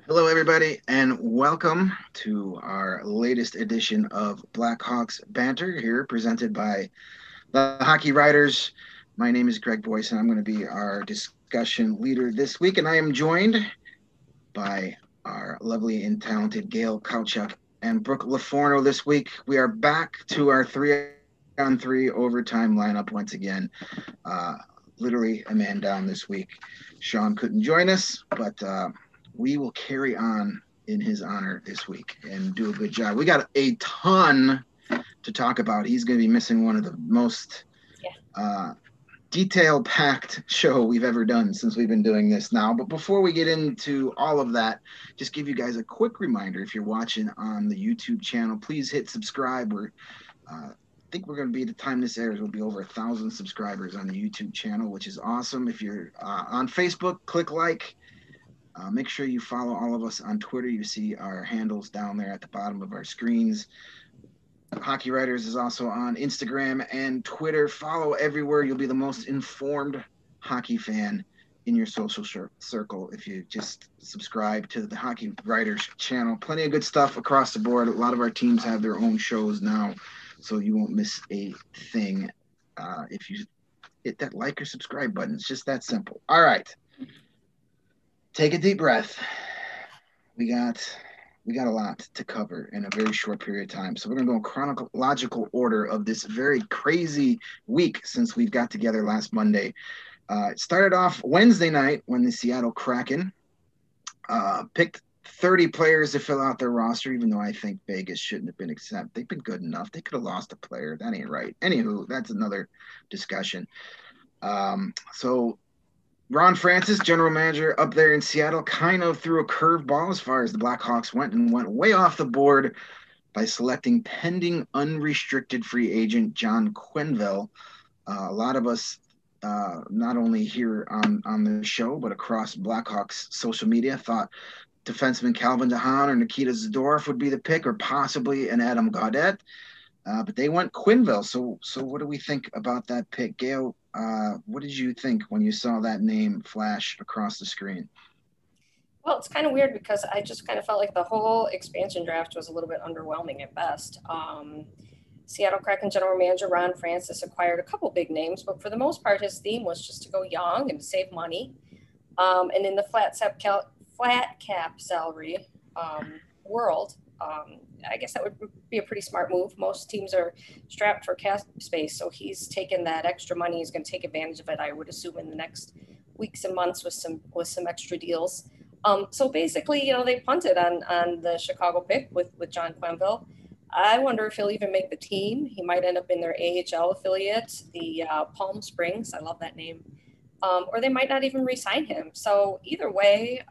Hello, everybody, and welcome to our latest edition of Blackhawks Banter here, presented by the Hockey Writers. My name is Greg Boysen. I'm going to be our discussion leader this week, and I am joined by our lovely and talented Gail Kauchak and Brooke Lofurno this week. We are back to our 3-on-3 overtime lineup once again. Literally a man down this week. Sean couldn't join us, but we will carry on in his honor this week and do a good job. We got a ton to talk about. He's going to be missing one of the most detail-packed show we've ever done since we've been doing this now. But before we get into all of that, just give you guys a quick reminder. If you're watching on the YouTube channel, please hit subscribe. I think we're going to be, the time this airs, we'll be over 1,000 subscribers on the YouTube channel, which is awesome. If you're on Facebook, click like. Make sure you follow all of us on Twitter. You see our handles down there at the bottom of our screens. Hockey Writers is also on Instagram and Twitter. Follow everywhere. You'll be the most informed hockey fan in your social circle if you just subscribe to the Hockey Writers channel. Plenty of good stuff across the board. A lot of our teams have their own shows now, so you won't miss a thing if you hit that like or subscribe button. It's just that simple. All right. Take a deep breath. We got a lot to cover in a very short period of time. So we're going to go in chronological order of this very crazy week since we've got together last Monday. It started off Wednesday night when the Seattle Kraken picked 30 players to fill out their roster, even though I think Vegas shouldn't have been accepted. They've been good enough. They could have lost a player. That ain't right. Anywho, that's another discussion. So Ron Francis, general manager up there in Seattle, kind of threw a curveball as far as the Blackhawks went and went way off the board by selecting pending unrestricted free agent John Quenneville. A lot of us, not only here on the show, but across Blackhawks social media, thought defenseman Calvin DeHaan or Nikita Zadorov would be the pick, or possibly an Adam Gaudette. But they went Quenneville. So what do we think about that pick? Gail, what did you think when you saw that name flash across the screen? Well, it's kind of weird because I just kind of felt like the whole expansion draft was a little bit underwhelming at best. Seattle Kraken general manager Ron Francis acquired a couple big names, but for the most part, his theme was just to go young and save money. And in the flat cap salary world, I guess that would be a pretty smart move. Most teams are strapped for cap space, so he's taken that extra money. He's going to take advantage of it, I would assume, in the next weeks and months with some extra deals. So basically, they punted on the Chicago pick with John Quenneville. I wonder if he'll even make the team. He might end up in their AHL affiliate, the Palm Springs. I love that name. Or they might not even re-sign him. So either way,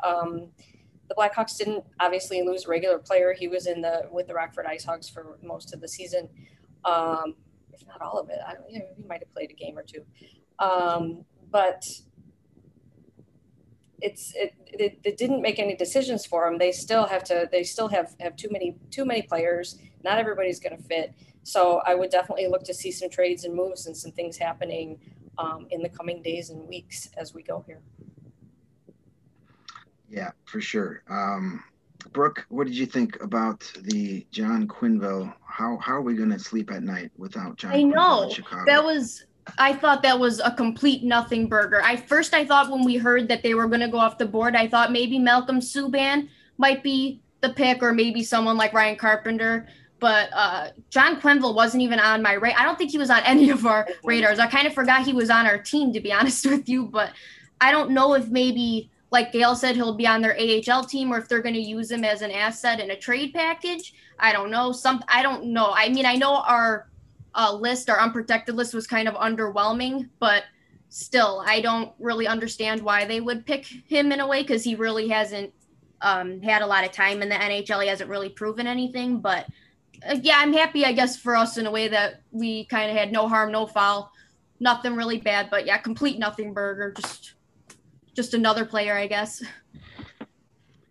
the Blackhawks didn't obviously lose a regular player. He was with the Rockford IceHogs for most of the season, if not all of it. He might have played a game or two, but it didn't make any decisions for him. They still have too many players. Not everybody's going to fit. So I would definitely look to see some trades and moves and some things happening in the coming days and weeks as we go here. Yeah, for sure. Brooke, what did you think about the John Quenneville? How are we going to sleep at night without John Quenneville in Chicago? I thought that was a complete nothing burger. I thought when we heard that they were going to go off the board, I thought maybe Malcolm Subban might be the pick, or maybe someone like Ryan Carpenter. But John Quenneville wasn't even on my radar. I don't think he was on any of our radars. I kind of forgot he was on our team, to be honest with you. But I don't know if maybe, like Gail said, he'll be on their AHL team, or if they're going to use him as an asset in a trade package. I don't know. I don't know. I mean, I know our our unprotected list was kind of underwhelming, but still, I don't really understand why they would pick him in a way, because he really hasn't had a lot of time in the NHL. He hasn't really proven anything. But yeah, I'm happy, I guess, for us in a way that we kind of had no harm, no foul, nothing really bad. But yeah, complete nothing burger. Just another player, I guess.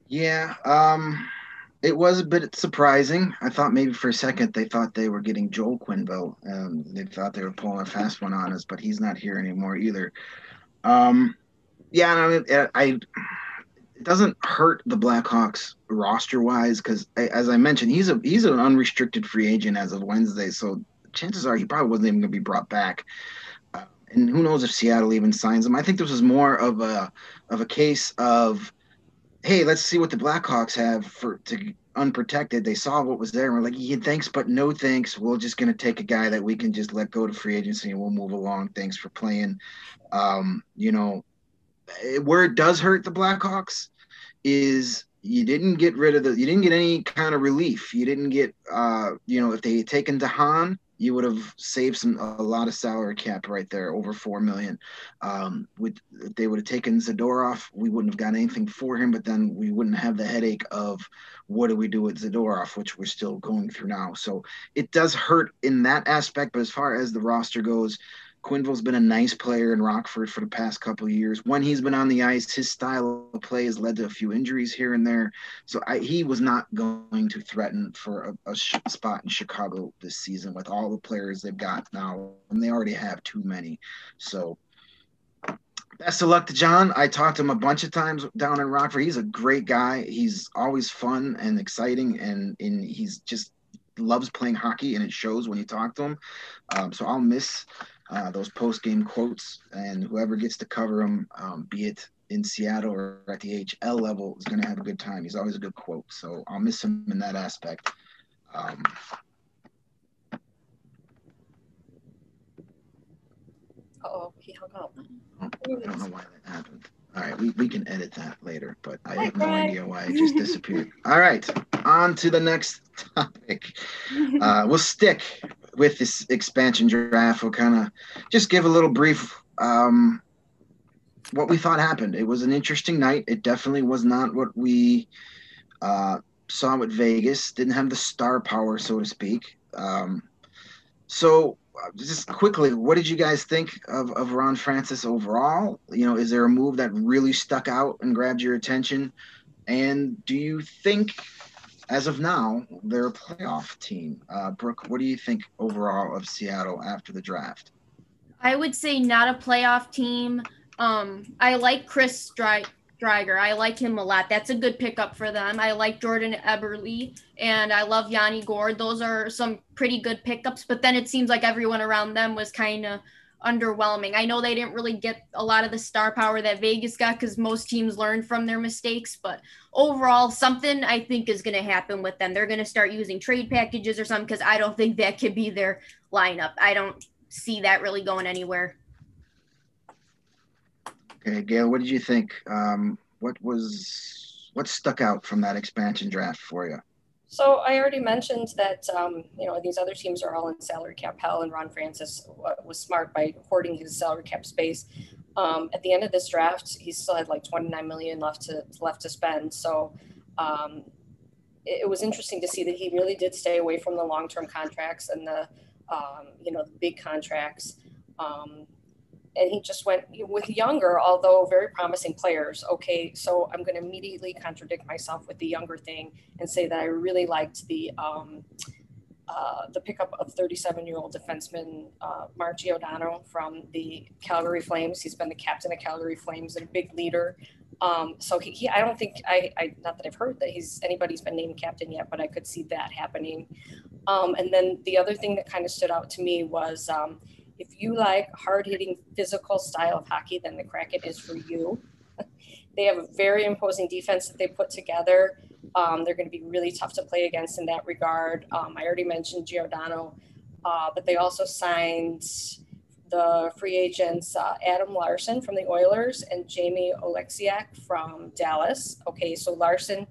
Yeah, it was a bit surprising. I thought maybe for a second they thought they were getting Joel Quenneville. They thought they were pulling a fast one on us, but he's not here anymore either. Yeah, I doesn't hurt the Blackhawks roster wise because, as I mentioned, he's an unrestricted free agent as of Wednesday. So chances are he probably wasn't even going to be brought back. And who knows if Seattle even signs him? I think this was more of a case of, hey, let's see what the Blackhawks have to unprotected. They saw what was there and we're like, yeah, thanks, but no thanks. We're just going to take a guy that we can just let go to free agency and we'll move along. Thanks for playing. Where it does hurt the Blackhawks is you didn't get any kind of relief. You didn't get, if they had taken DeHaan, you would have saved a lot of salary cap right there, over $4 million. If they would have taken Zadorov, we wouldn't have got anything for him, but then we wouldn't have the headache of what do we do with Zadorov, which we're still going through now. So it does hurt in that aspect, but as far as the roster goes, Quenneville's been a nice player in Rockford for the past couple of years. When he's been on the ice, his style of play has led to a few injuries here and there. So he was not going to threaten for a spot in Chicago this season with all the players they've got now, and they already have too many. So best of luck to John. I talked to him a bunch of times down in Rockford. He's a great guy. He's always fun and exciting, and he's just loves playing hockey, and it shows when you talk to him. So I'll miss those post-game quotes, and whoever gets to cover them, be it in Seattle or at the HL level, is going to have a good time. He's always a good quote, so I'll miss him in that aspect. He hung up. I don't know why that happened. All right, we can edit that later, but I have no idea why it just disappeared. All right, on to the next topic. We'll stick with this expansion draft. We'll kind of just give a little brief what we thought happened. It was an interesting night. It definitely was not what we saw with Vegas. Didn't have the star power, so to speak. So just quickly, what did you guys think of Ron Francis overall? Is there a move that really stuck out and grabbed your attention? And do you think, as of now, they're a playoff team? Brooke, what do you think overall of Seattle after the draft? I would say not a playoff team. I like Chris Driedger. I like him a lot. That's a good pickup for them. I like Jordan Eberle, and I love Yanni Gourde. Those are some pretty good pickups, but then it seems like everyone around them was kind of underwhelming. I know they didn't really get a lot of the star power that Vegas got because most teams learned from their mistakes, but overall, something I think is going to happen with them. They're going to start using trade packages or something because I don't think that could be their lineup. I don't see that really going anywhere. Okay, Gail, what did you think? What stuck out from that expansion draft for you? So I already mentioned that, these other teams are all in salary cap hell, and Ron Francis was smart by hoarding his salary cap space. At the end of this draft, he still had like $29 million left to spend. So it was interesting to see that he really did stay away from the long-term contracts and the big contracts. And he just went with younger, although very promising players. Okay, so I'm going to immediately contradict myself with the younger thing and say that I really liked the pickup of 37-year-old defenseman Mark Giordano from the Calgary Flames. He's been the captain of Calgary Flames and a big leader. So I don't think not that I've heard that anybody's been named captain yet, but I could see that happening. And then the other thing that kind of stood out to me was if you like hard-hitting physical style of hockey, then the Kraken is for you. They have a very imposing defense that they put together. They're going to be really tough to play against in that regard. I already mentioned Giordano, but they also signed the free agents Adam Larsson from the Oilers and Jamie Oleksiak from Dallas. Okay, so Larsson,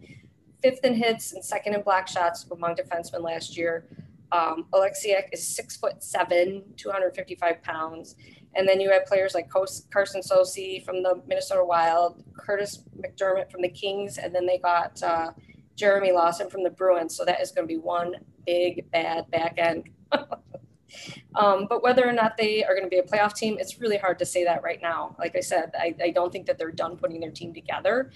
5th in hits and 2nd in block shots among defensemen last year. Oleksiak is 6'7", 255 pounds. And then you have players like Carson Soucy from the Minnesota Wild, Curtis McDermott from the Kings, and then they got Jeremy Lawson from the Bruins. So that is going to be one big, bad back end. But whether or not they are going to be a playoff team, it's really hard to say that right now. Like I said, I don't think that they're done putting their team together.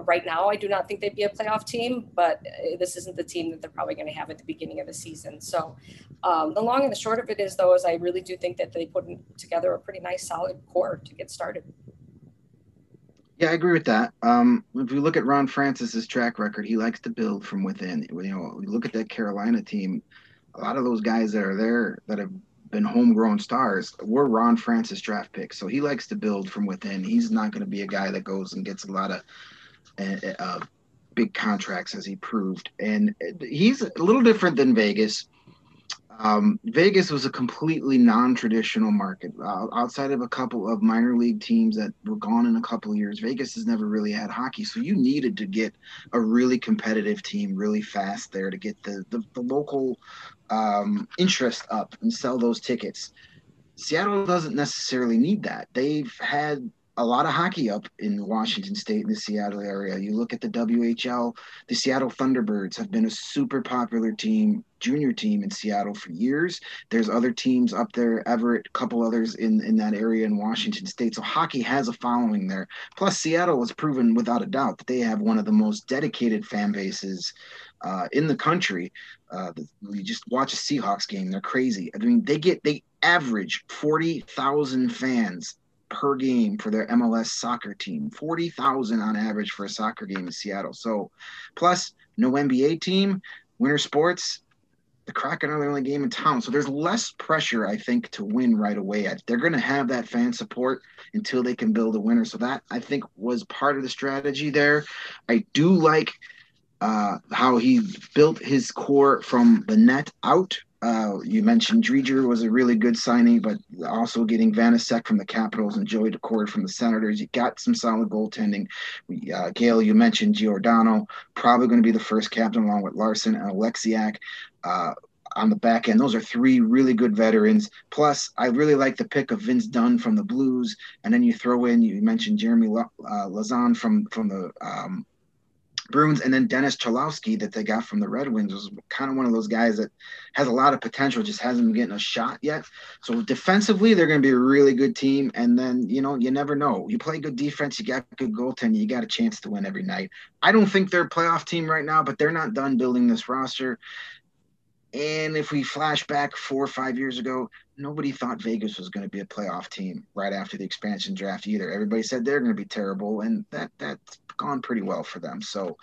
Right now, I do not think they'd be a playoff team, but this isn't the team that they're probably going to have at the beginning of the season. So the long and the short of it is, though, is I really do think that they put together a pretty nice, solid core to get started. Yeah, I agree with that. If you look at Ron Francis's track record, he likes to build from within. You know, you look at that Carolina team, a lot of those guys that are there that have been homegrown stars were Ron Francis draft picks. So he likes to build from within. He's not going to be a guy that goes and gets a lot of big contracts, as he proved. And he's a little different than Vegas. Vegas was a completely non-traditional market. Outside of a couple of minor league teams that were gone in a couple of years, Vegas has never really had hockey. So you needed to get a really competitive team really fast there to get the local interest up and sell those tickets. Seattle doesn't necessarily need that. They've had a lot of hockey up in Washington State in the Seattle area. You look at the WHL, the Seattle Thunderbirds have been a super popular team, junior team in Seattle for years. There's other teams up there, Everett, a couple others in that area in Washington State. So hockey has a following there. Plus, Seattle has proven without a doubt that they have one of the most dedicated fan bases in the country. You just watch a Seahawks game; they're crazy. I mean, they average 40,000 fans per game for their MLS soccer team. 40,000 on average for a soccer game in Seattle. So, plus no NBA team, winter sports. The Kraken are the only game in town, so there's less pressure, I think, to win right away. They're going to have that fan support until they can build a winner. So that, I think, was part of the strategy there. I do like how he built his core from the net out. You mentioned Dreger was a really good signing, but also getting Vanasek from the Capitals and Joey Daccord from the Senators. You got some solid goaltending. Gail, you mentioned Giordano, probably going to be the first captain along with Larson and Alexiak. On the back end, those are three really good veterans. Plus, I really like the pick of Vince Dunn from the Blues, and then you throw in, you mentioned Jeremy Lazan from the Bruins, and then Dennis Cholowski that they got from the Red Wings was kind of one of those guys that has a lot of potential, just hasn't been getting a shot yet. So defensively, they're going to be a really good team. And then, you know, you never know. You play good defense, you got good goaltending, you got a chance to win every night. I don't think they're a playoff team right now, but they're not done building this roster. And if we flash back 4 or 5 years ago, nobody thought Vegas was going to be a playoff team right after the expansion draft either. Everybody said they're going to be terrible, and that's gone pretty well for them. So,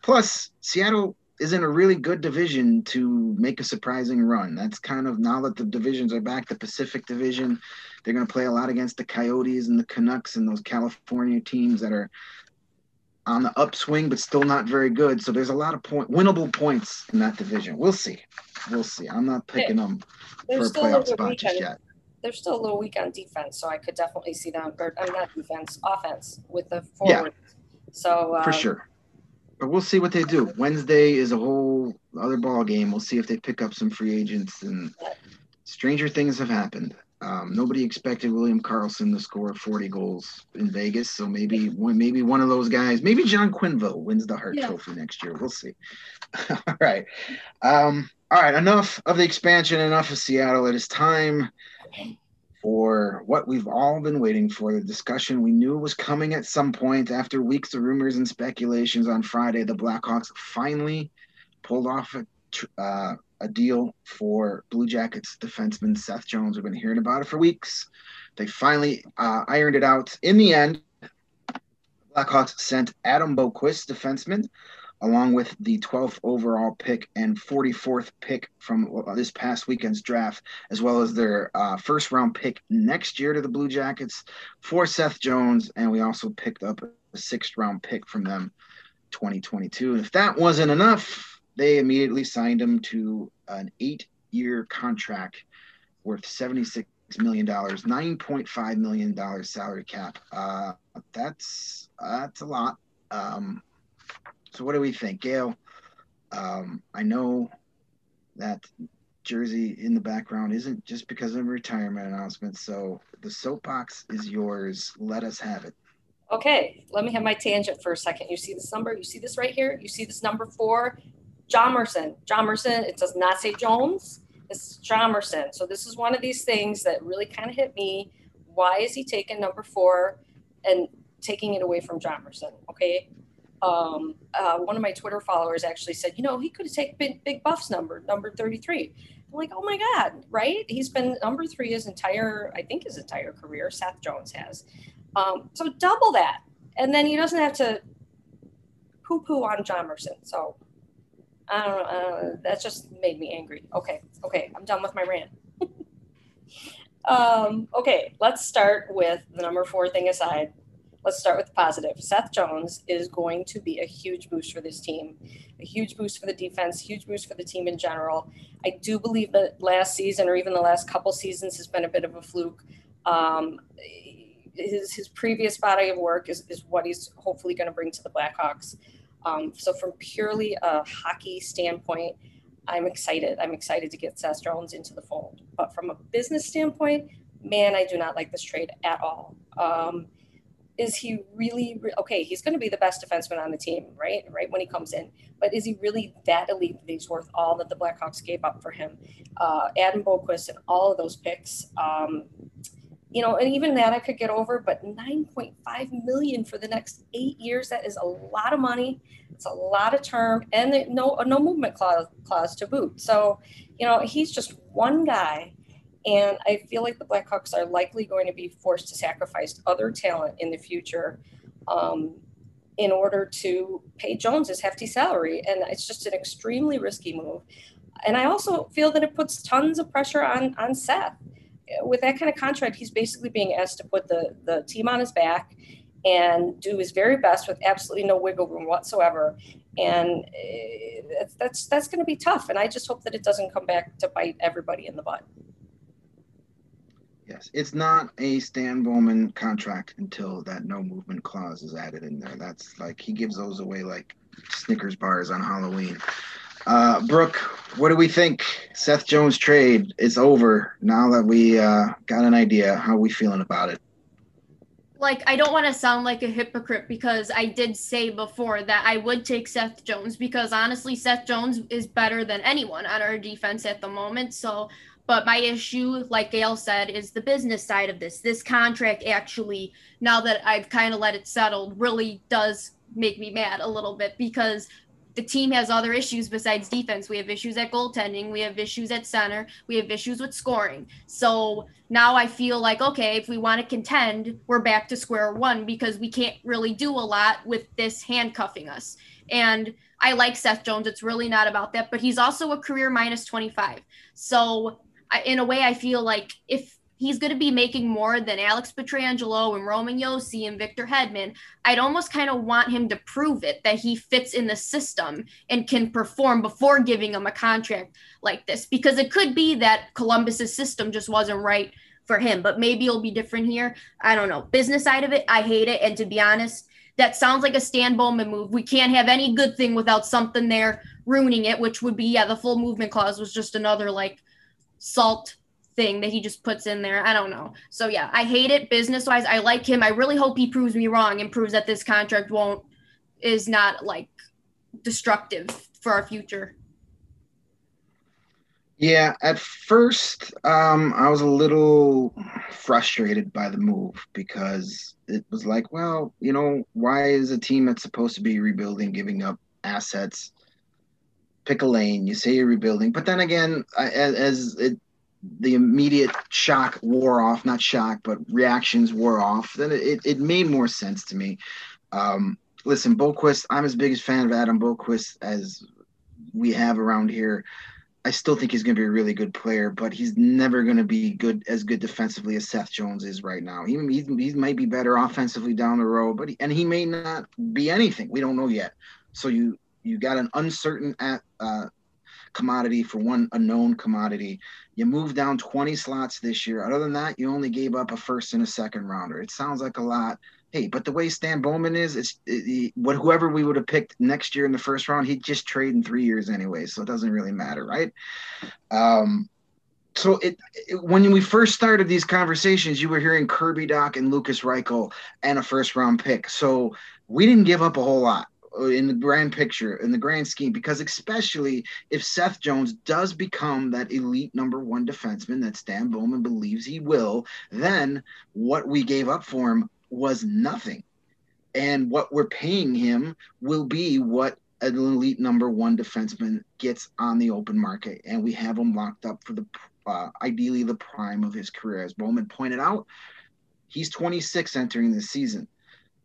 plus Seattle is in a really good division to make a surprising run. That's kind of, now that the divisions are back, the Pacific Division, they're going to play a lot against the Coyotes and the Canucks and those California teams that are on the upswing, but still not very good. So there's a lot of winnable points in that division. We'll see. I'm not picking them for a playoff spot just yet. They're still a little weak on defense, so I could definitely see them, or not defense, offense with the forward. Yeah. So for sure. But we'll see what they do. Wednesday is a whole other ball game. We'll see if they pick up some free agents, and stranger things have happened. Nobody expected William Karlsson to score 40 goals in Vegas, so maybe one of those guys, maybe John Quinville wins the Hart Trophy next year. We'll see. All right. All right, enough of the expansion, enough of Seattle. It is time for what we've all been waiting for, the discussion we knew was coming at some point. After weeks of rumors and speculations, on Friday, the Blackhawks finally pulled off a deal for Blue Jackets defenseman Seth Jones. We've been hearing about it for weeks. They finally ironed it out. In the end, Blackhawks sent Adam Boquist, defenseman, along with the 12th overall pick and 44th pick from this past weekend's draft, as well as their first-round pick next year to the Blue Jackets for Seth Jones, and we also picked up a sixth-round pick from them, 2022. And if that wasn't enough, they immediately signed him to an 8-year contract worth $76 million, $9.5 million salary cap. That's a lot. So what do we think, Gail? I know that jersey in the background isn't just because of a retirement announcement. So the soapbox is yours. Let us have it. Okay, let me have my tangent for a second. You see this number? You see this right here? You see this number 4? Hjalmarsson. It does not say Jones. It's Hjalmarsson. So this is one of these things that really kind of hit me. Why is he taking number 4 and taking it away from Hjalmarsson? Okay. One of my Twitter followers actually said, he could have taken Big Buff's number 33. I'm like, oh my God, right? He's been number 3 his entire career. Seth Jones has. So double that. And then he doesn't have to poo-poo on Hjalmarsson. So I don't know. That just made me angry. Okay. I'm done with my rant. Okay, let's start with the number 4 thing aside. Let's start with the positive. Seth Jones is going to be a huge boost for this team, a huge boost for the defense, huge boost for the team in general. I do believe that last season, or even the last couple seasons, has been a bit of a fluke. His previous body of work is what he's hopefully going to bring to the Blackhawks. So from purely a hockey standpoint, I'm excited. I'm excited to get Seth Jones into the fold. But from a business standpoint, man, I do not like this trade at all. Is he really okay? He's going to be the best defenseman on the team, right when he comes in. But is he really that elite that he's worth all that the Blackhawks gave up for him? Adam Boqvist and all of those picks. And even that I could get over, but $9.5 million for the next 8 years, that is a lot of money. It's a lot of term, and no movement clause to boot. So, he's just one guy, and I feel like the Blackhawks are likely going to be forced to sacrifice other talent in the future in order to pay Jones his hefty salary, and it's just an extremely risky move. And I also feel that it puts tons of pressure on Seth. With that kind of contract, he's basically being asked to put the team on his back and do his very best with absolutely no wiggle room whatsoever. And that's going to be tough. And I just hope that it doesn't come back to bite everybody in the butt. Yes, it's not a Stan Bowman contract until that no movement clause is added in there. That's like he gives those away like Snickers bars on Halloween. Brooke, what do we think? Seth Jones trade is over now that we got an idea. How are we feeling about it? Like, I don't want to sound like a hypocrite because I did say before that I would take Seth Jones because honestly, Seth Jones is better than anyone on our defense at the moment. So, but my issue, like Gail said, is the business side of this. This contract actually, now that I've kind of let it settle, really does make me mad a little bit because the team has other issues besides defense. We have issues at goaltending. We have issues at center. We have issues with scoring. So now I feel like, okay, if we want to contend, we're back to square one because we can't really do a lot with this handcuffing us. And I like Seth Jones. It's really not about that, but he's also a career minus 25. So in a way, I feel like if he's going to be making more than Alex Pietrangelo and Roman Josi and Victor Hedman, I'd almost kind of want him to prove it that he fits in the system and can perform before giving him a contract like this, because it could be that Columbus's system just wasn't right for him, but maybe it'll be different here. I don't know. Business side of it, I hate it. And to be honest, that sounds like a Stan Bowman move. We can't have any good thing without something there ruining it, which would be, the full movement clause was just another salt thing that he just puts in there. I don't know. So yeah, I hate it business wise. I like him. I really hope he proves me wrong and proves that this contract is not destructive for our future. Yeah, at first, I was a little frustrated by the move because it was like, well, why is a team that's supposed to be rebuilding giving up assets? Pick a lane. You say you're rebuilding, but then again, the immediate shock wore off, not shock, but reactions wore off, then it made more sense to me. Listen, Boqvist, I'm as big a fan of Adam Boqvist as we have around here. I still think he's going to be a really good player, but he's never going to be as good defensively as Seth Jones is right now. He might be better offensively down the road, but he may not be anything. We don't know yet. So you got an uncertain commodity for one unknown commodity. You moved down 20 slots this year. Other than that, you only gave up a first and a second rounder. It sounds like a lot. Hey, but the way Stan Bowman is, whoever we would have picked next year in the first round, he'd just trade in 3 years anyway, so it doesn't really matter, right? So when we first started these conversations, you were hearing Kirby Dach and Lucas Reichel and a first-round pick. So we didn't give up a whole lot in the grand picture, in the grand scheme, because especially if Seth Jones does become that elite number one defenseman that Stan Bowman believes he will, then what we gave up for him was nothing. And what we're paying him will be what an elite number one defenseman gets on the open market. And we have him locked up for ideally the prime of his career. As Bowman pointed out, He's 26 entering the season.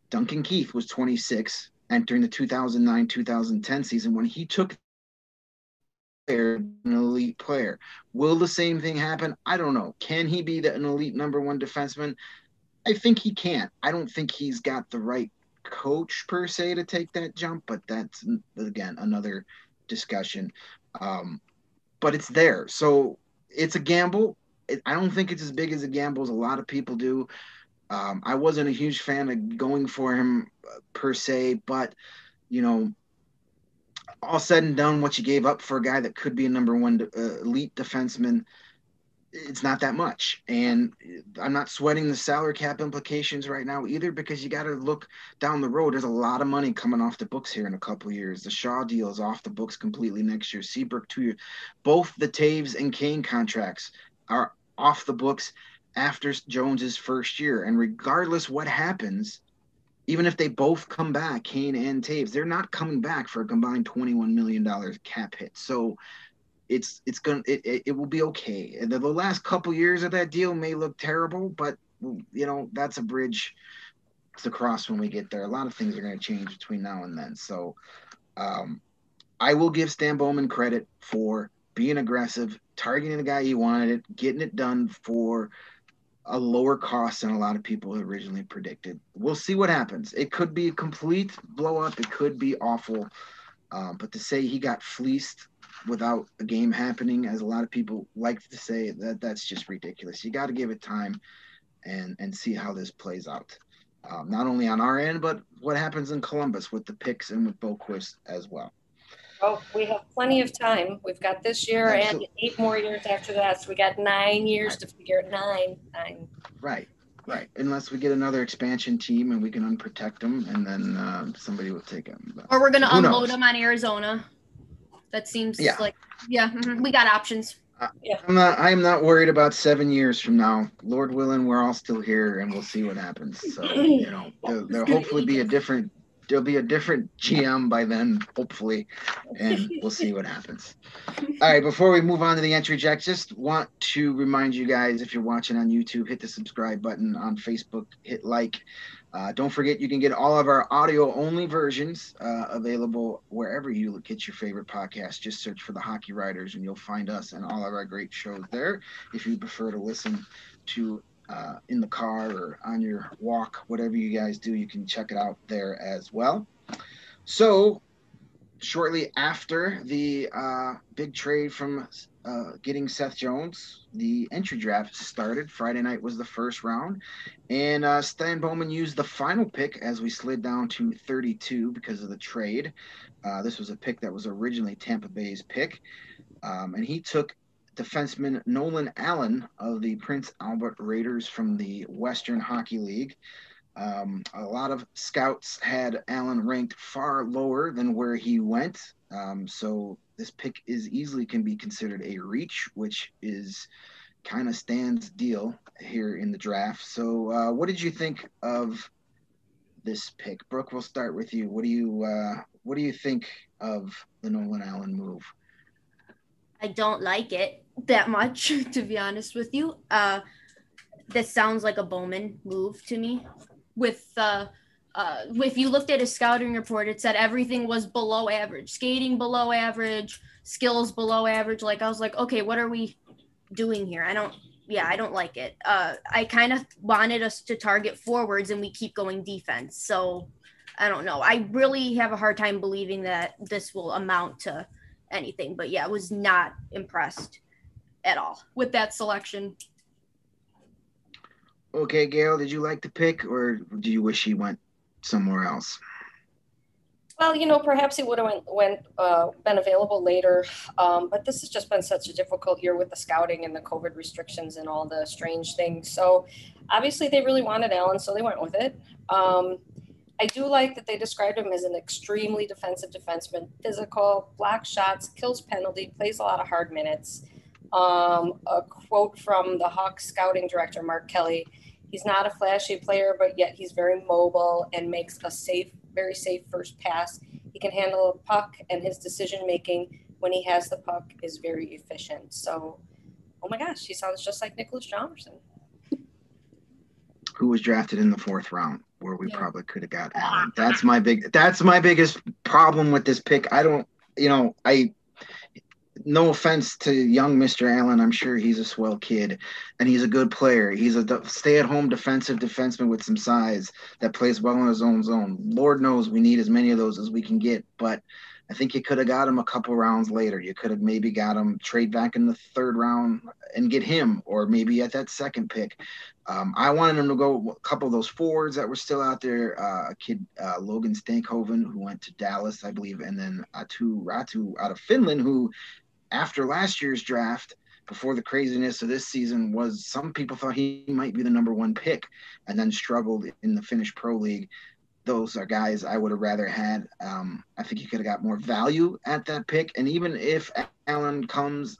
Duncan Keith was 26 entering the 2009-2010 season when he took an elite player. Will the same thing happen? I don't know. Can he be an elite number one defenseman? I think he can. I don't think he's got the right coach per se to take that jump, but that's again another discussion. But it's there, so it's a gamble. I don't think it's as big as a gamble as a lot of people do. I wasn't a huge fan of going for him per se, but you know, all said and done, what you gave up for a guy that could be a number one elite defenseman, it's not that much. And I'm not sweating the salary cap implications right now either, because you got to look down the road. There's a lot of money coming off the books here in a couple of years. The Shaw deal is off the books completely next year. Seabrook 2 years. Both the Taves and Kane contracts are off the books after Jones's first year. And regardless what happens, even if they both come back, Kane and Taves, they're not coming back for a combined $21 million cap hit. So it will be okay. The last couple years of that deal may look terrible, but you know, that's a bridge to cross when we get there. A lot of things are going to change between now and then. So I will give Stan Bowman credit for being aggressive, targeting the guy he wanted, getting it done for a lower cost than a lot of people had originally predicted. We'll see what happens. It could be a complete blow up. It could be awful. But to say he got fleeced without a game happening, as a lot of people like to say, that's just ridiculous. You got to give it time and see how this plays out. Not only on our end, but what happens in Columbus with the picks and with Boquist as well. Oh, we have plenty of time. We've got this year and 8 more years after that. So we got 9 years to figure it. Nine. Right. Unless we get another expansion team and we can unprotect them, and then somebody will take them. Or we're going to unload them on Arizona. That seems like, we got options. I am not worried about 7 years from now. Lord willing, we're all still here, and we'll see what happens. So, you know, there'll hopefully be a different GM by then, hopefully, and we'll see what happens. All right, before we move on to the entry jack, just want to remind you guys, if you're watching on YouTube, hit the subscribe button. On Facebook, hit like. Don't forget, you can get all of our audio-only versions available wherever you get your favorite podcast. Just search for the Hockey Writers, and you'll find us and all of our great shows there. If you prefer to listen to in the car or on your walk, whatever you guys do, you can check it out there as well. So shortly after the big trade from getting Seth Jones, the entry draft started. Friday night was the first round, and Stan Bowman used the final pick as we slid down to 32 because of the trade. This was a pick that was originally Tampa Bay's pick, and he took defenseman Nolan Allen of the Prince Albert Raiders from the Western Hockey League. A lot of scouts had Allen ranked far lower than where he went. So this pick can be considered a reach, which is kind of Stan's deal here in the draft. So what did you think of this pick? Brooke, we'll start with you. What do you think of the Nolan Allen move? I don't like it that much, to be honest with you. This sounds like a Bowman move to me. If you looked at his scouting report, it said everything was below average, skating below average, skills below average. Like, I was like, okay, what are we doing here? I don't like it. I kind of wanted us to target forwards, and we keep going defense. So I don't know. I really have a hard time believing that this will amount to anything, but I was not impressed at all with that selection. Okay, Gail, did you like the pick, or do you wish he went somewhere else? Well, perhaps he would have been available later, but this has just been such a difficult year with the scouting and the COVID restrictions and all the strange things. So obviously they really wanted Allen, so they went with it. I do like that they described him as an extremely defensive defenseman, physical, blocks shots, kills penalty, plays a lot of hard minutes. A quote from the Hawks scouting director, Mark Kelly: "He's not a flashy player, but yet he's very mobile and makes a very safe first pass. He can handle a puck, and his decision-making when he has the puck is very efficient." So, oh my gosh, he sounds just like Niklas Hjalmarsson. who was drafted in the 4th round, where we probably could have got Allen. That's my biggest problem with this pick. I don't, no offense to young Mr. Allen. I'm sure he's a swell kid and he's a good player. He's a stay-at-home defensive defenseman with some size that plays well in his own zone. Lord knows we need as many of those as we can get, but I think you could have got him a couple rounds later. You could have maybe got him, trade back in the 3rd round and get him, or maybe at that 2nd pick. I wanted him to go a couple of those forwards that were still out there. A kid, Logan Stankhoven, who went to Dallas, I believe, and then Atu Ratu out of Finland, who after last year's draft, before the craziness of this season, was some people thought he might be the number 1 pick and then struggled in the Finnish Pro League. Those are guys I would have rather had. I think you could have got more value at that pick. And even if Allen becomes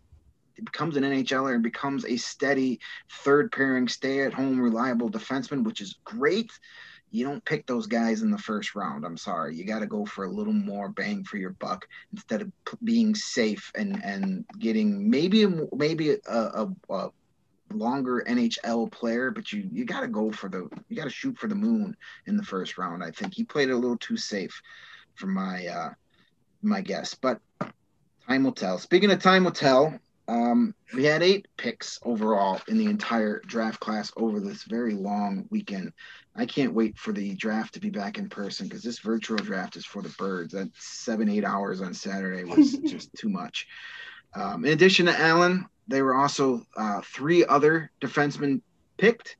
an NHLer and becomes a steady 3rd pairing, stay-at-home, reliable defenseman, which is great, you don't pick those guys in the 1st round. I'm sorry. You got to go for a little more bang for your buck instead of being safe and getting maybe a longer NHL player, but you got to you got to shoot for the moon in the 1st round. I think he played a little too safe for my guess, but time will tell. Speaking of time will tell, we had 8 picks overall in the entire draft class over this very long weekend. I can't wait for the draft to be back in person because this virtual draft is for the birds. That 7-8 hours on Saturday was just too much. In addition to Allen, there were also 3 other defensemen picked.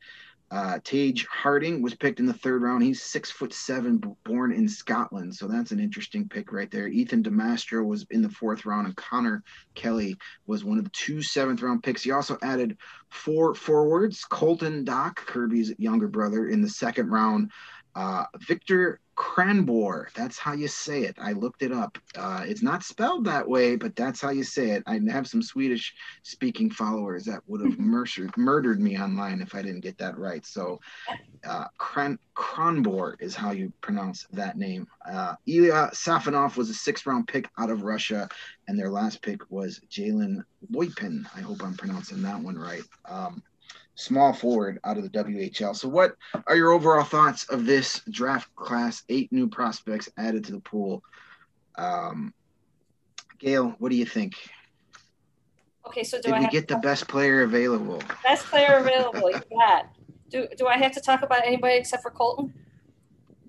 Tage Harding was picked in the 3rd round. He's 6'7", born in Scotland, so that's an interesting pick right there. Ethan DeMastro was in the 4th round, and Connor Kelly was one of the 2 7th-round picks. He also added 4 forwards. Colton Dock, Kirby's younger brother, in the 2nd round. Victor Cranbour, that's how you say it. I looked it up. It's not spelled that way, but that's how you say it. I have some Swedish-speaking followers that would have murdered me online if I didn't get that right. So Cranbour is how you pronounce that name. Ilya Safonov was a 6th-round pick out of Russia, and their last pick was Jalen Loipin. I hope I'm pronouncing that one right. Small forward out of the WHL. So what are your overall thoughts of this draft class? 8 new prospects added to the pool. Gail, what do you think? Okay, so did we get the best player available? Best player available, yeah. Do I have to talk about anybody except for Colton?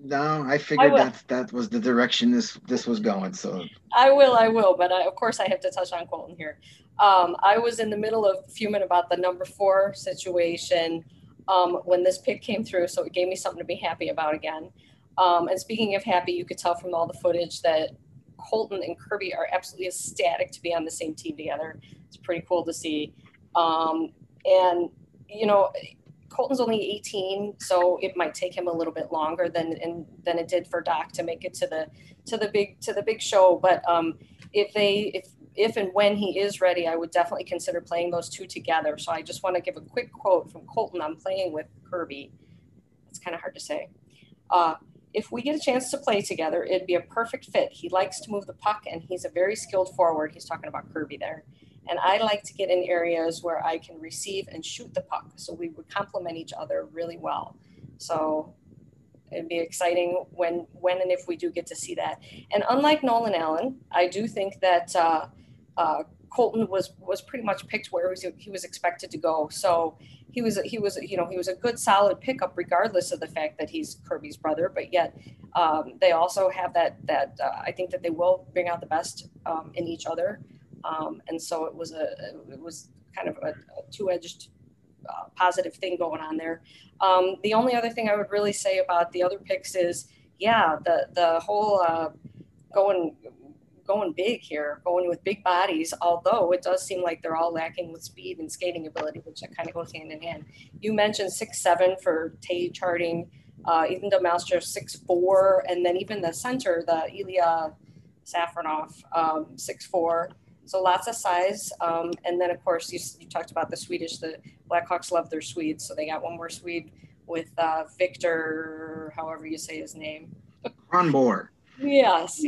No, I figured that was the direction this was going. So I will, but of course I have to touch on Colton here. I was in the middle of fuming about the number 4 situation when this pick came through, so it gave me something to be happy about again. And speaking of happy, you could tell from all the footage that Colton and Kirby are absolutely ecstatic to be on the same team together. It's pretty cool to see. And Colton's only 18, so it might take him a little bit longer than it did for Doc to make it to the big show. But if and when he is ready, I would definitely consider playing those 2 together. So I just want to give a quick quote from Colton on playing with Kirby. It's kind of hard to say. If we get a chance to play together, it'd be a perfect fit. He likes to move the puck, and he's a very skilled forward. He's talking about Kirby there. And I like to get in areas where I can receive and shoot the puck. So we would complement each other really well. So it'd be exciting when and if we do get to see that. And unlike Nolan Allen, I do think that Colton was pretty much picked where he was expected to go. So he was a good solid pickup regardless of the fact that he's Kirby's brother. But yet they also have that I think that they will bring out the best in each other. And so it was kind of a 2-edged positive thing going on there. The only other thing I would really say about the other picks is, the whole going big here, going with big bodies, although it does seem like they're all lacking with speed and skating ability, which kind of goes hand in hand. You mentioned 6'7" for Tage Harding, even the Master 6'4", and then even the center, the Ilya Safonov, 6'4". So lots of size. And then, of course, you talked about the Swedish. The Blackhawks love their Swedes. So they got one more Swede with Victor, however you say his name. Cranbour. Yes.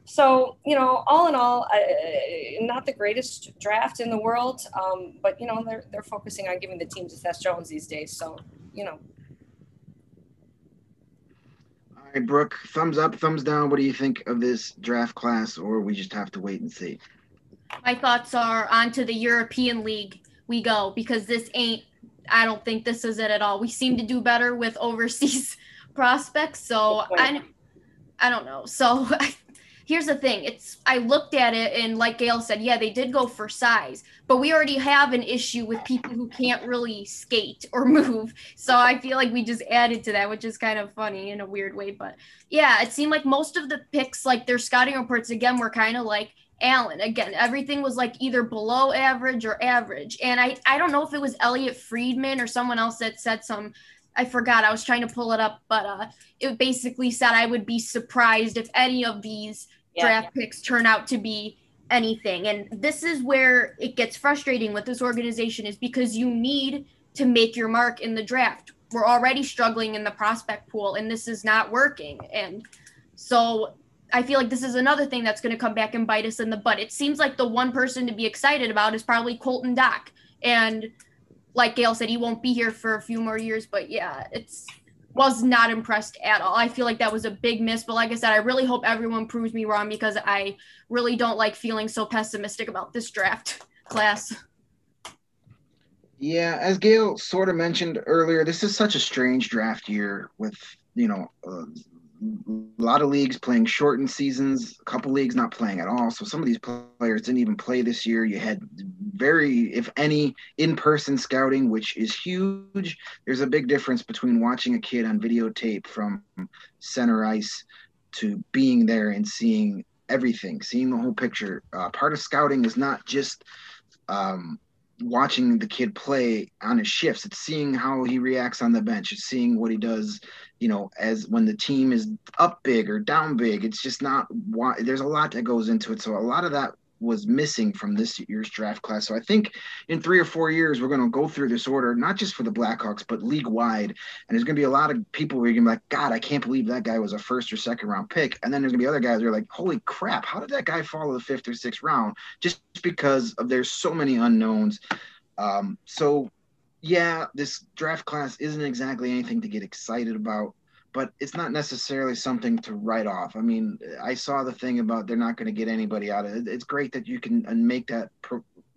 So, all in all, not the greatest draft in the world. But, they're focusing on giving the teams to Seth Jones these days. So, right, Brooke, thumbs up, thumbs down. What do you think of this draft class, or we just have to wait and see? My thoughts are on to the European League we go, because I don't think this is it at all. We seem to do better with overseas prospects. So I don't know. So here's the thing. I looked at it, and like Gail said, yeah, they did go for size, but we already have an issue with people who can't really skate or move. So I feel like we just added to that, which is kind of funny in a weird way. But yeah, it seemed like most of the picks, like their scouting reports again, were kind of like Allen. Again, everything was like either below average or average. And I don't know if it was Elliot Friedman or someone else that said I forgot. I was trying to pull it up, but it basically said I would be surprised if any of these draft picks turn out to be anything. And this is where it gets frustrating with this organization, is because you need to make your mark in the draft. We're already struggling in the prospect pool, and this is not working. And so I feel like this is another thing that's going to come back and bite us in the butt. It seems like the one person to be excited about is probably Colton Dock. And like Gail said, he won't be here for a few more years. But yeah, was not impressed at all. I feel like that was a big miss. But like I said, I really hope everyone proves me wrong, because I really don't like feeling so pessimistic about this draft class. Yeah, as Gail sort of mentioned earlier, this is such a strange draft year with, a lot of leagues playing shortened seasons, a couple leagues not playing at all. So some of these players didn't even play this year. You had very, if any, in-person scouting, which is huge. There's a big difference between watching a kid on videotape from center ice to being there and seeing everything, seeing the whole picture. Part of scouting is not just watching the kid play on his shifts. It's seeing how he reacts on the bench. It's seeing what he does, as when the team is up big or down big. It's just not there's a lot that goes into it. So a lot of that was missing from this year's draft class. So I think in 3 or 4 years, we're going to go through this order, not just for the Blackhawks, but league wide. And there's going to be a lot of people where you're going to be like, God, I can't believe that guy was a first or second round pick. And then there's going to be other guys that are like, holy crap, how did that guy fall to the 5th or 6th round? Just because there's so many unknowns. So yeah, this draft class isn't exactly anything to get excited about, but it's not necessarily something to write off. I mean, I saw the thing about they're not going to get anybody out of it. It's great that you can make that,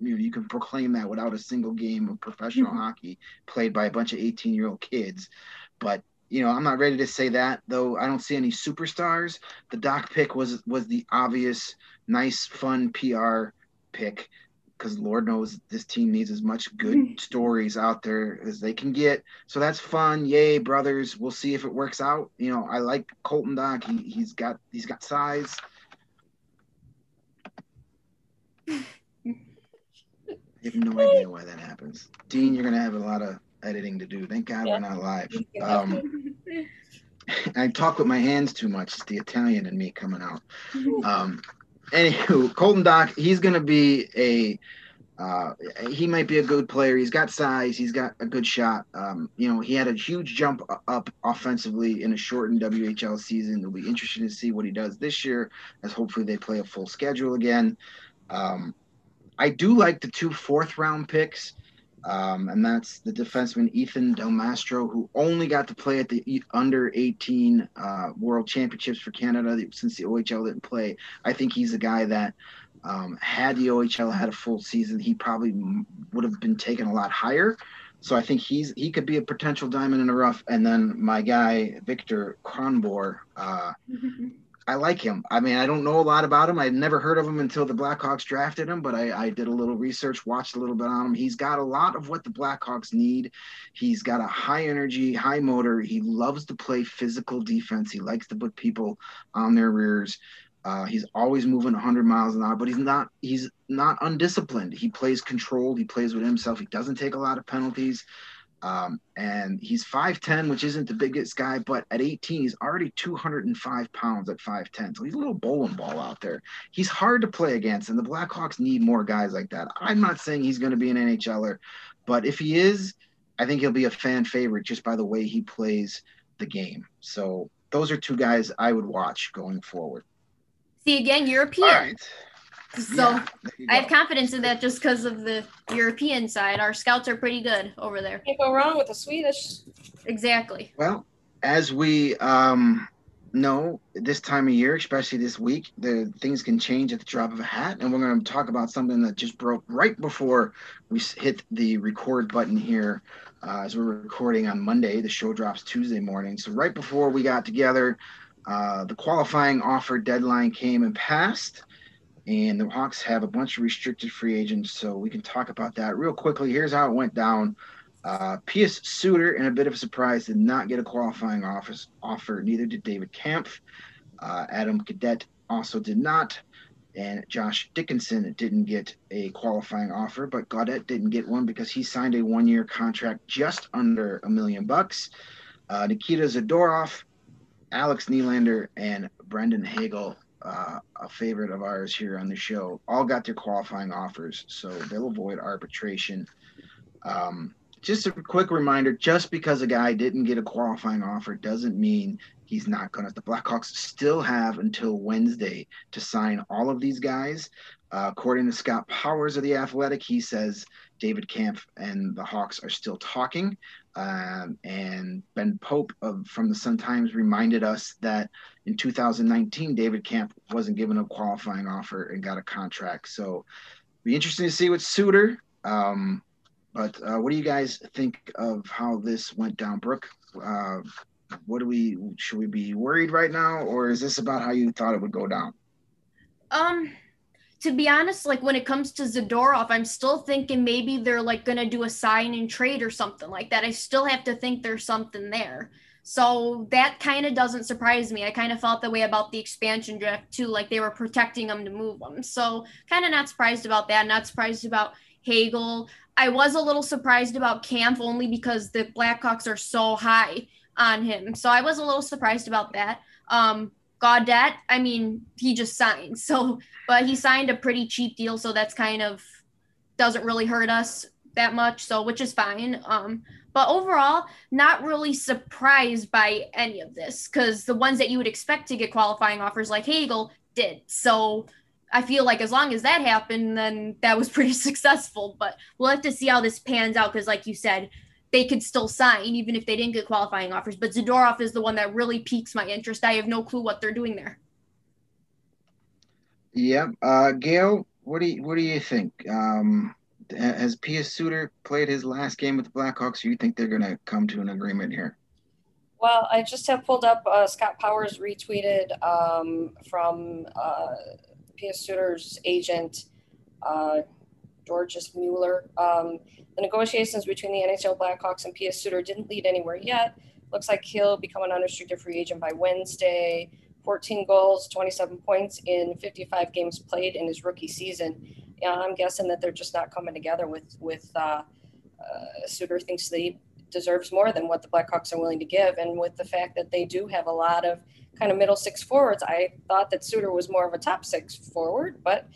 you can proclaim that without a single game of professional hockey played by a bunch of 18-year-old kids. But, I'm not ready to say that, though. I don't see any superstars. The Doc pick was the obvious, nice, fun PR pick, because Lord knows this team needs as much good stories out there as they can get. So that's fun. Yay, brothers. We'll see if it works out. I like Colton Dock. He's got size. I have no idea why that happens. Dean, you're going to have a lot of editing to do. Thank God we're not live. I talk with my hands too much. It's the Italian in me coming out. Anywho, Colton Dock, he's going to be he might be a good player. He's got size. He's got a good shot. He had a huge jump up offensively in a shortened WHL season. It'll be interesting to see what he does this year, as hopefully they play a full schedule again. I do like the 2 4th-round picks, and that's the defenseman Ethan Del Mastro, who only got to play at the under-18 World Championships for Canada since the OHL didn't play. I think he's a guy that had the OHL had a full season, he probably would have been taken a lot higher. So I think he could be a potential diamond in the rough. And then my guy, Victor Kronborg, I like him. I mean, I don't know a lot about him. I'd never heard of him until the Blackhawks drafted him, but I did a little research, watched a little bit on him. He's got a lot of what the Blackhawks need. He's got a high energy, high motor. He loves to play physical defense. He likes to put people on their rears. He's always moving 100 miles an hour, but he's not undisciplined. He plays controlled. He plays with himself. He doesn't take a lot of penalties. And he's 5'10", which isn't the biggest guy, but at 18, he's already 205 pounds at 5'10". So he's a little bowling ball out there. He's hard to play against, and the Blackhawks need more guys like that. I'm not saying he's going to be an NHLer, but if he is, I think he'll be a fan favorite just by the way he plays the game. So those are 2 guys I would watch going forward. See, again, European. All right. So yeah, I have confidence in that just because of the European side. Our scouts are pretty good over there. Can't go wrong with the Swedish. Exactly. Well, as we No, this time of year, especially this week, the things can change at the drop of a hat. And we're going to talk about something that just broke right before we hit the record button here. As we're recording on Monday, the show drops Tuesday morning. So right before we got together, the qualifying offer deadline came and passed. And the Hawks have a bunch of restricted free agents, so we can talk about that real quickly. Here's how it went down. Pius Suter, in a bit of a surprise, did not get a qualifying offer. Neither did David Kampf. Adam Cadet also did not. And Josh Dickinson didn't get a qualifying offer, but Gaudette didn't get one because he signed a one-year contract just under $1 million. Nikita Zadorov, Alex Nylander, and Brendan Hagel, a favorite of ours here on the show, all got their qualifying offers, so they'll avoid arbitration. Just a quick reminder, just because a guy didn't get a qualifying offer doesn't mean he's not going to. The Blackhawks still have until Wednesday to sign all of these guys. According to Scott Powers of The Athletic, he says David Kampf and the Hawks are still talking. And Ben Pope from the Sun-Times reminded us that in 2019, David Kampf wasn't given a qualifying offer and got a contract. So be interesting to see with Suter. But what do you guys think of how this went down, Brooke? Should we be worried right now, or is this about how you thought it would go down? To be honest, like when it comes to Zadorov, I'm still thinking maybe they're like going to do a sign and trade or something like that. I still have to think there's something there. So that kind of doesn't surprise me. I kind of felt the way about the expansion draft too, like they were protecting them to move them. So kind of not surprised about that. Not surprised about Hagel. I was a little surprised about Kampf only because the Blackhawks are so high on him. So I was a little surprised about that. Gaudette, I mean, he just signed. So, but he signed a pretty cheap deal. So that's kind of doesn't really hurt us that much. So, which is fine. But overall, not really surprised by any of this because the ones that you would expect to get qualifying offers like Hagel did. So I feel like as long as that happened, then that was pretty successful. But we'll have to see how this pans out because, like you said, they could still sign even if they didn't get qualifying offers. But Zadorov is the one that really piques my interest. I have no clue what they're doing there. Yeah. Gail, what do you think? Has Pius Suter played his last game with the Blackhawks? Or you think they're going to come to an agreement here? Well, I just have pulled up Scott Powers retweeted from Pius Suter's agent, Georges Mueller. The negotiations between the NHL Blackhawks and Pius Suter didn't lead anywhere yet. Looks like he'll become an unrestricted free agent by Wednesday. 14 goals, 27 points in 55 games played in his rookie season. I'm guessing that they're just not coming together with Suter thinks that he deserves more than what the Blackhawks are willing to give. And with the fact that they do have a lot of kind of middle six forwards, I thought that Suter was more of a top six forward, but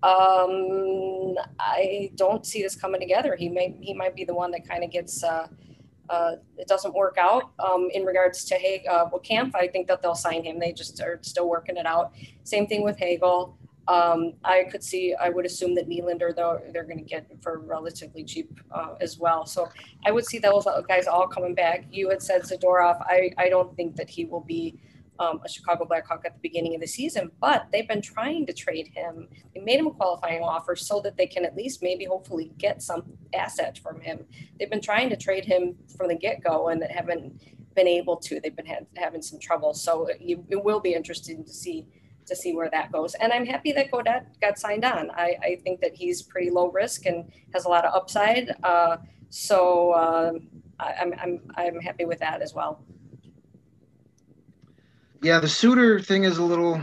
I don't see this coming together. He might be the one that kind of gets it doesn't work out in regards to Kampf. I think that they'll sign him. They just are still working it out. Same thing with Hagel. I would assume that Nylander, though, they're going to get for relatively cheap as well. So I would see those guys all coming back. You had said Zadorov. I don't think that he will be a Chicago Blackhawk at the beginning of the season, but they've been trying to trade him. They made him a qualifying offer so that they can at least maybe hopefully get some asset from him. They've been trying to trade him from the get-go and haven't been able to. They've been having some trouble. So it will be interesting to see where that goes. And I'm happy that Gaudette got signed on. I think that he's pretty low risk and has a lot of upside. So I'm happy with that as well. Yeah, the Suter thing is a little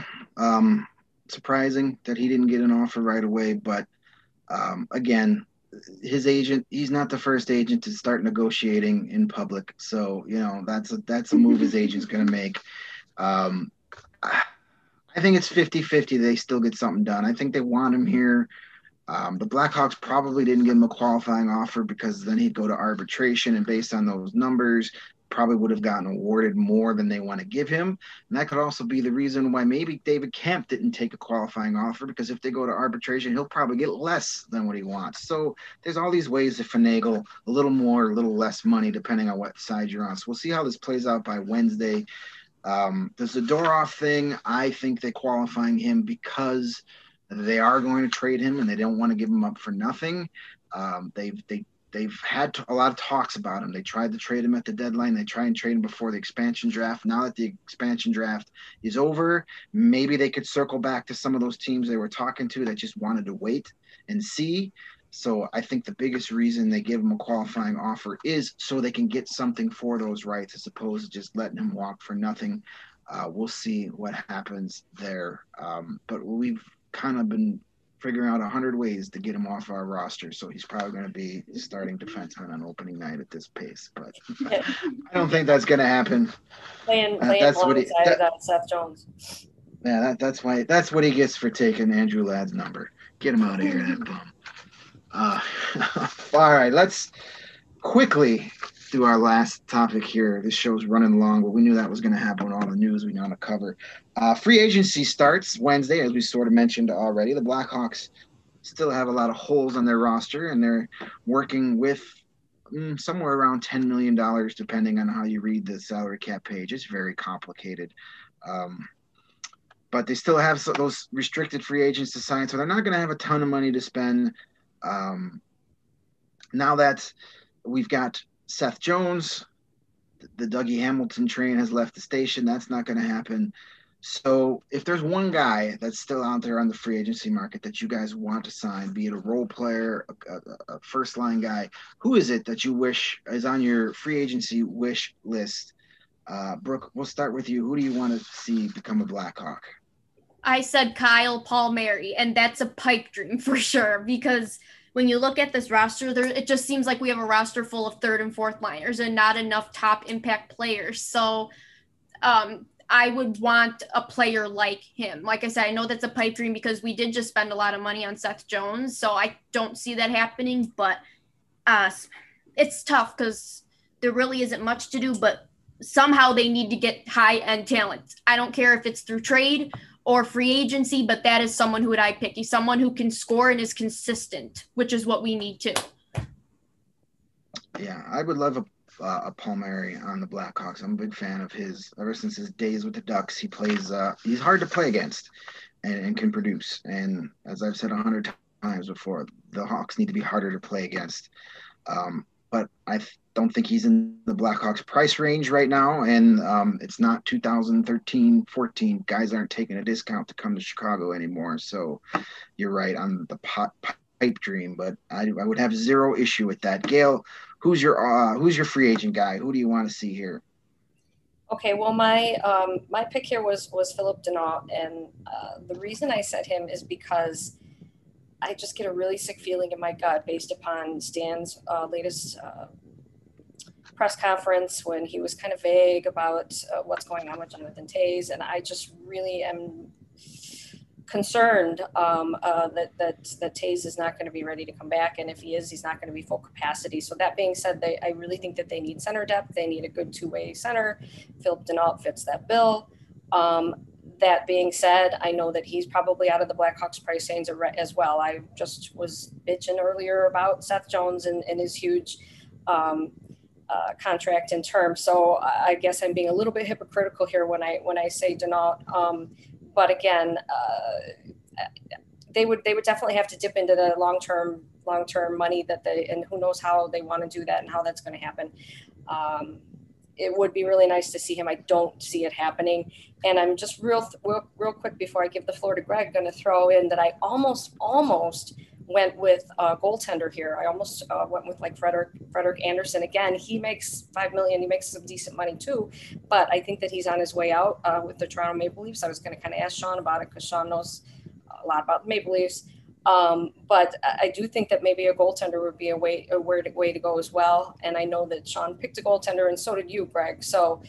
surprising that he didn't get an offer right away. But again, his agent, he's not the first agent to start negotiating in public. So, that's a move his agent's going to make. I think it's 50-50. They still get something done. I think they want him here. The Blackhawks probably didn't give him a qualifying offer because then he'd go to arbitration. And based on those numbers, probably would have gotten awarded more than they want to give him. And that could also be the reason why maybe David Kampf didn't take a qualifying offer, because if they go to arbitration, he'll probably get less than what he wants. So there's all these ways to finagle a little more, a little less money, depending on what side you're on. So we'll see how this plays out by Wednesday. The Zadorov thing, I think they're qualifying him because they are going to trade him and they don't want to give him up for nothing. They've had a lot of talks about him. They tried to trade him at the deadline. They tried and trade him before the expansion draft. Now that the expansion draft is over, maybe they could circle back to some of those teams they were talking to that just wanted to wait and see. So I think the biggest reason they give him a qualifying offer is so they can get something for those rights as opposed to just letting him walk for nothing. We'll see what happens there. But we've kind of been figuring out 100 ways to get him off our roster. So he's probably going to be starting defenseman on opening night at this pace. But I don't think that's going to happen. Playing that's what Seth Jones. Yeah, that's what he gets for taking Andrew Ladd's number. Get him out of here, that bum. All right, let's quickly do our last topic here. This show's running long, but we knew that was going to happen with all the news we want to cover. Free agency starts Wednesday, as we sort of mentioned already. The Blackhawks still have a lot of holes on their roster, and they're working with somewhere around $10 million, depending on how you read the salary cap page. It's very complicated. But they still have those restricted free agents to sign, so they're not going to have a ton of money to spend. Now that we've got Seth Jones, the Dougie Hamilton train has left the station. That's not going to happen. So if there's one guy that's still out there on the free agency market that you guys want to sign, be it a role player, a first-line guy, who is it that you wish is on your free agency wish list? Brooke, we'll start with you. Who do you want to see become a Blackhawk? I said Kyle Palmieri, and that's a pipe dream for sure, because when you look at this roster, it just seems like we have a roster full of third and fourth liners and not enough top impact players. So I would want a player like him. Like I said, I know that's a pipe dream because we did just spend a lot of money on Seth Jones, so I don't see that happening, but it's tough because there really isn't much to do, but somehow they need to get high-end talent. I don't care if it's through trade or free agency, but that is someone who would I pick. He's someone who can score and is consistent, which is what we need too. Yeah, I would love a Palmieri on the Blackhawks. I'm a big fan of his. Ever since his days with the Ducks, he plays. He's hard to play against, and can produce. And as I've said 100 times before, the Hawks need to be harder to play against. But I don't think he's in the Blackhawks price range right now, and it's not 2013, 14. Guys aren't taking a discount to come to Chicago anymore. So you're right on the pipe dream, but I would have zero issue with that. Gail, who's your free agent guy? Who do you want to see here? Okay, well, my pick here was Philip Denault, and the reason I said him is because I just get a really sick feeling in my gut based upon Stan's latest press conference when he was kind of vague about what's going on with Jonathan Toews, and I just really am concerned that Toews is not going to be ready to come back, and if he is, he's not going to be full capacity. So that being said, I really think that they need center depth. They need a good two-way center. Philip Denault fits that bill. That being said, I know that he's probably out of the Blackhawks price range as well. I just was bitching earlier about Seth Jones and his huge contract in terms. So I guess I'm being a little bit hypocritical here when I say Denault. But again, they would definitely have to dip into the long-term money and who knows how they want to do that and how that's going to happen. It would be really nice to see him. I don't see it happening. And I'm just real quick before I give the floor to Greg, going to throw in that I almost went with a goaltender here. I almost went with like Frederick Anderson. Again, he makes $5 million. He makes some decent money too, but I think that he's on his way out with the Toronto Maple Leafs. I was going to kind of ask Sean about it because Sean knows a lot about the Maple Leafs. But I do think that maybe a goaltender would be a way to go as well. And I know that Sean picked a goaltender and so did you, Greg. So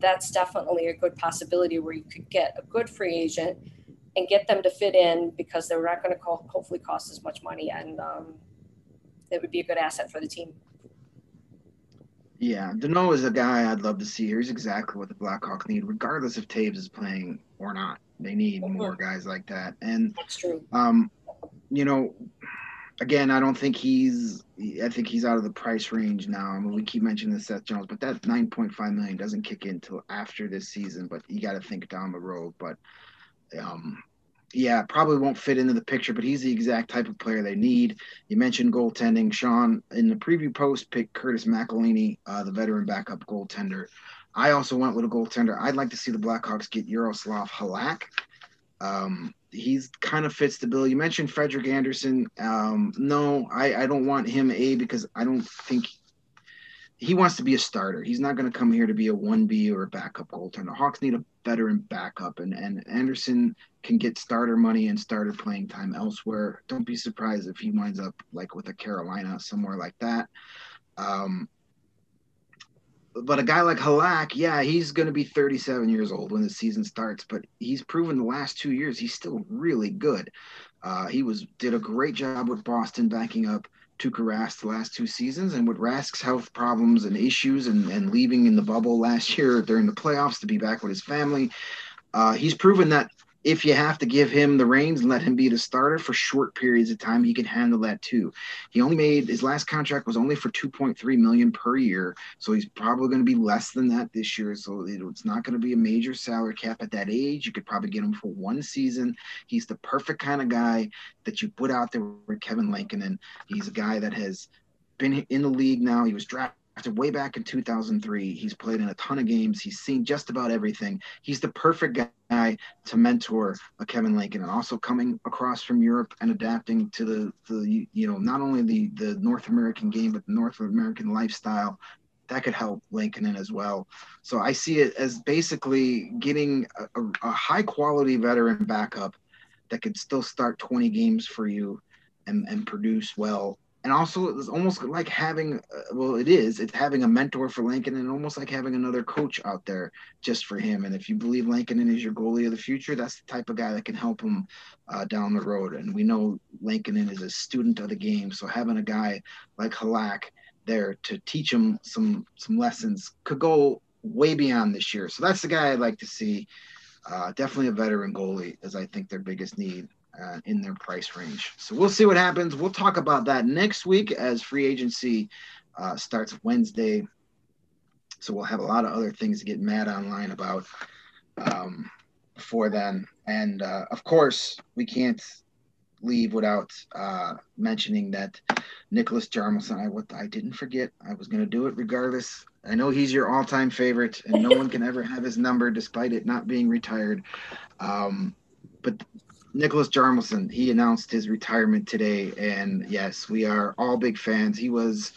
that's definitely a good possibility where you could get a good free agent and get them to fit in because they're not going to hopefully cost as much money. And it would be a good asset for the team. Yeah, Denault is a guy I'd love to see here. He's exactly what the Blackhawks need, regardless if Toews is playing or not. They need more guys like that. And that's true. You know, Again, I think he's out of the price range now. I mean, we keep mentioning the Seth Jones, but that $9.5 million doesn't kick in until after this season. But you got to think down the road. But yeah, probably won't fit into the picture. But he's the exact type of player they need. You mentioned goaltending. Sean in the preview post picked Curtis McElhinney, the veteran backup goaltender. I also went with a goaltender. I'd like to see the Blackhawks get Yaroslav Halak. He's kind of fits the bill. You mentioned Frederik Andersen. No, I don't want him because I don't think he wants to be a starter. He's not going to come here to be a 1B or a backup goaltender. Hawks need a veteran backup, and Anderson can get starter money and starter playing time elsewhere. Don't be surprised if he winds up like with a Carolina, somewhere like that. But a guy like Halak, yeah, he's going to be 37 years old when the season starts, but he's proven the last 2 years he's still really good. He did a great job with Boston backing up Tuukka Rask the last 2 seasons, and with Rask's health problems and issues and leaving in the bubble last year during the playoffs to be back with his family, he's proven that if you have to give him the reins and let him be the starter for short periods of time, he can handle that too. He only made his last contract was only for $2.3 million per year, so he's probably going to be less than that this year. So it's not going to be a major salary cap at that age. You could probably get him for 1 season. He's the perfect kind of guy that you put out there with Kevin Lankinen. He's a guy that has been in the league now. He was drafted way back in 2003. He's played in a ton of games. He's seen just about everything. He's the perfect guy to mentor a Kevin Lankinen, and also coming across from Europe and adapting to the not only the North American game, but the North American lifestyle. That could help Lankinen as well. So I see it as basically getting a high quality veteran backup that could still start 20 games for you and produce well. And also, it's almost like having, it's having a mentor for Lankinen, and almost like having another coach out there just for him. And if you believe Lankinen is your goalie of the future, that's the type of guy that can help him down the road. And we know Lankinen is a student of the game, so having a guy like Halak there to teach him some lessons could go way beyond this year. So that's the guy I'd like to see. Definitely a veteran goalie, as I think their biggest need. In their price range. So we'll see what happens. We'll talk about that next week as free agency starts Wednesday. So we'll have a lot of other things to get mad online about before then. And of course, we can't leave without mentioning that Niklas Hjalmarsson, I didn't forget. I was going to do it regardless. I know he's your all-time favorite, and no one can ever have his number despite it not being retired. But Niklas Hjalmarsson, he announced his retirement today, and yes, we are all big fans. He was,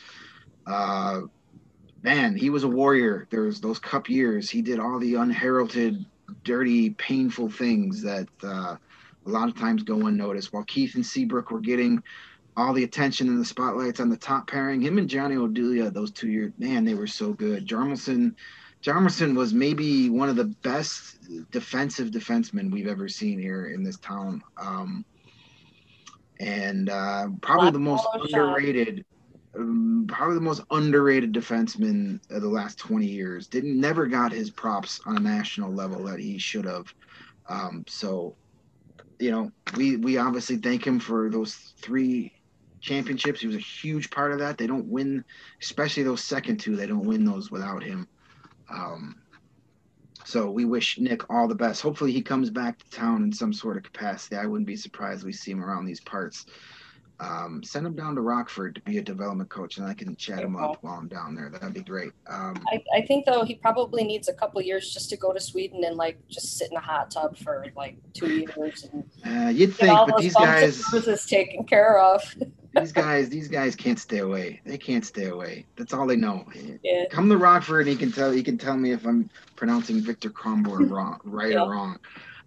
he was a warrior. There's those cup years. He did all the unheralded, dirty, painful things that a lot of times go unnoticed. While Keith and Seabrook were getting all the attention and the spotlights on the top pairing, him and Johnny Oduya, those 2 years, man, they were so good. Hjalmarsson was maybe one of the best defensive defensemen we've ever seen here in this town. Probably the most underrated defenseman of the last 20 years. Never got his props on a national level that he should have. We obviously thank him for those 3 championships. He was a huge part of that. They don't win, especially those second 2. They don't win those without him. So we wish Nick all the best. Hopefully he comes back to town in some sort of capacity. I wouldn't be surprised we see him around these parts. Send him down to Rockford to be a development coach, and I can chat him up while I'm down there. That'd be great. I think, though, he probably needs a couple years just to go to Sweden and, just sit in a hot tub for, 2 years. And you'd think, but these guys is taken care of. these guys can't stay away. They can't stay away. That's all they know. Yeah. Come to Rockford, and he can tell me if I'm pronouncing Victor Kronborg right or wrong.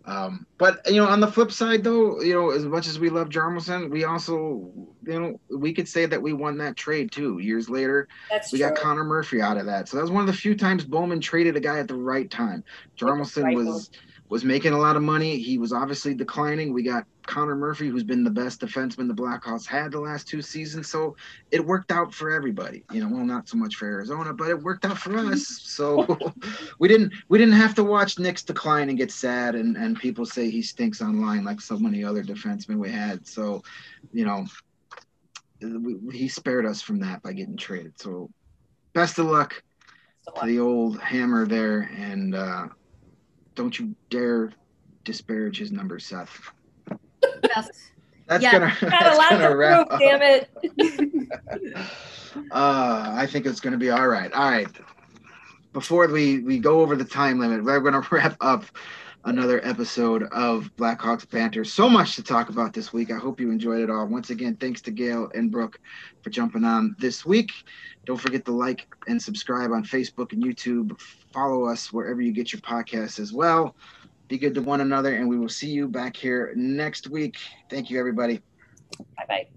But on the flip side, though, as much as we love Hjalmarsson, we also, we could say that we won that trade too. Years later, we got Connor Murphy out of that. So that was one of the few times Bowman traded a guy at the right time. Hjalmarsson was making a lot of money. He was obviously declining. We got Connor Murphy, who's been the best defenseman the Blackhawks had the last 2 seasons. So it worked out for everybody. Not so much for Arizona, but it worked out for us. So we didn't have to watch Nick's decline and get sad and people say he stinks online like so many other defensemen we had. So, he spared us from that by getting traded. So best of luck to the old hammer there, and don't you dare disparage his number, Seth. Yes. That's gonna wrap up. Damn it. I think it's gonna be all right. All right. Before we go over the time limit, we're gonna wrap up another episode of Blackhawks Banter. So much to talk about this week. I hope you enjoyed it all. Once again, thanks to Gail and Brooke for jumping on this week. Don't forget to like and subscribe on Facebook and YouTube. Follow us wherever you get your podcasts as well. Be good to one another, and we will see you back here next week. Thank you, everybody. Bye-bye.